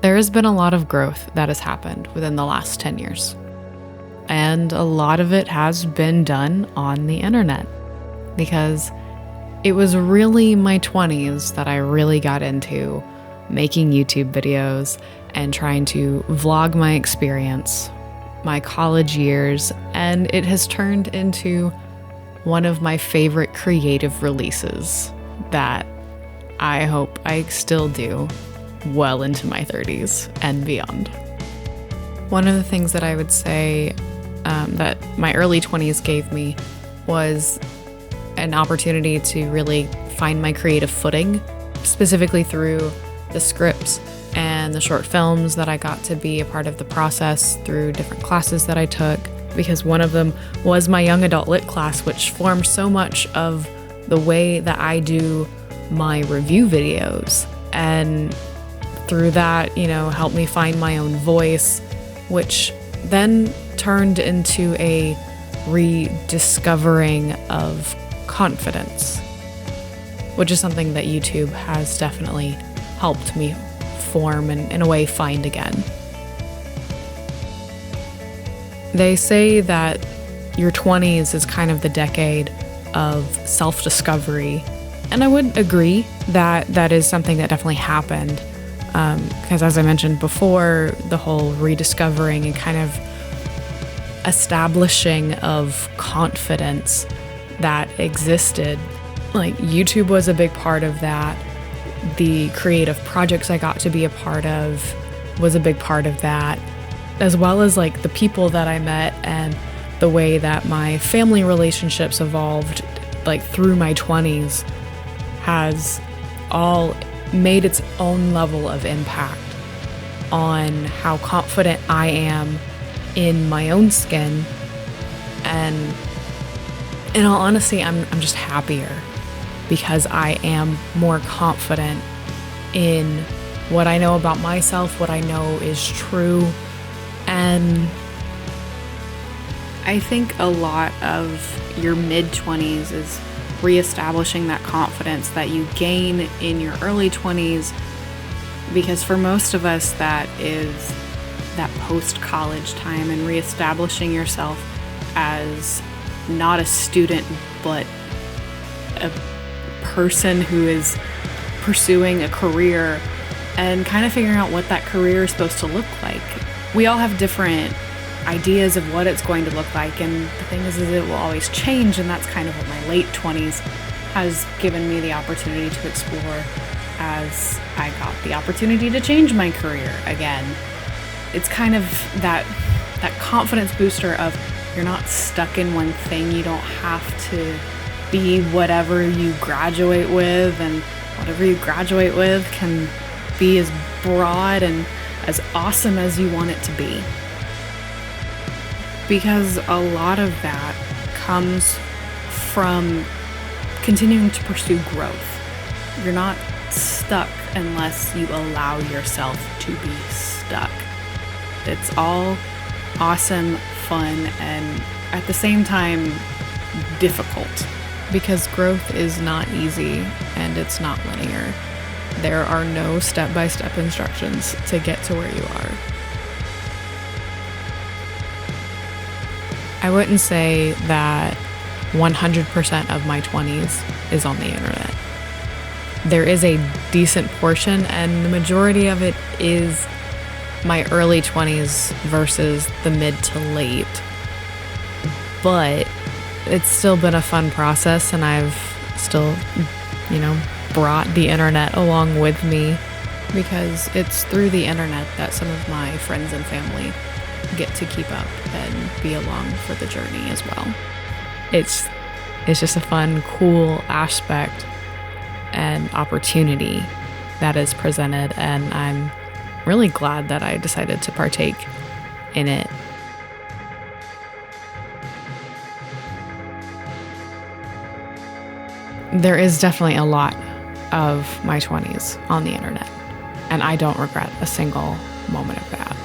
There has been a lot of growth that has happened within the last 10 years. And a lot of it has been done on the internet, because it was really my 20s that I really got into making YouTube videos and trying to vlog my experience, my college years, and it has turned into one of my favorite creative releases that I hope I still do well into my 30s and beyond. One of the things that I would say that my early 20s gave me was an opportunity to really find my creative footing, specifically through the scripts and the short films that I got to be a part of the process through different classes that I took, because one of them was my young adult lit class, which formed so much of the way that I do my review videos. And through that, helped me find my own voice, which then turned into a rediscovering of confidence, which is something that YouTube has definitely helped me form and, in a way, find again. They say that your 20s is kind of the decade of self-discovery, and I would agree that that is something that definitely happened, because as I mentioned before, the whole rediscovering and kind of establishing of confidence that existed, like YouTube was a big part of that. The creative projects I got to be a part of was a big part of that, as well as like the people that I met and the way that my family relationships evolved like through my 20s has all made its own level of impact on how confident I am in my own skin. And in all honesty, I'm just happier because I am more confident in what I know about myself, what I know is true. And I think a lot of your mid-20s is reestablishing that confidence that you gain in your early 20s, because for most of us that is that post-college time and reestablishing yourself as not a student but a person who is pursuing a career and kind of figuring out what that career is supposed to look like. We all have different ideas of what it's going to look like, and the thing is it will always change, and that's kind of what my late 20s has given me the opportunity to explore as I got the opportunity to change my career again. It's kind of that confidence booster of you're not stuck in one thing. You don't have to be whatever you graduate with, and whatever you graduate with can be as broad and as awesome as you want it to be. Because a lot of that comes from continuing to pursue growth. You're not stuck unless you allow yourself to be stuck. It's all awesome, fun, and at the same time difficult, because growth is not easy and it's not linear. There are no step-by-step instructions to get to where you are. I wouldn't say that 100% of my 20s is on the internet. There is a decent portion, and the majority of it is my early 20s versus the mid to late. But it's still been a fun process, and I've still, brought the internet along with me, because it's through the internet that some of my friends and family get to keep up and be along for the journey as well. It's just a fun, cool aspect and opportunity that is presented, and I'm really glad that I decided to partake in it. There is definitely a lot of my 20s on the internet, and I don't regret a single moment of that.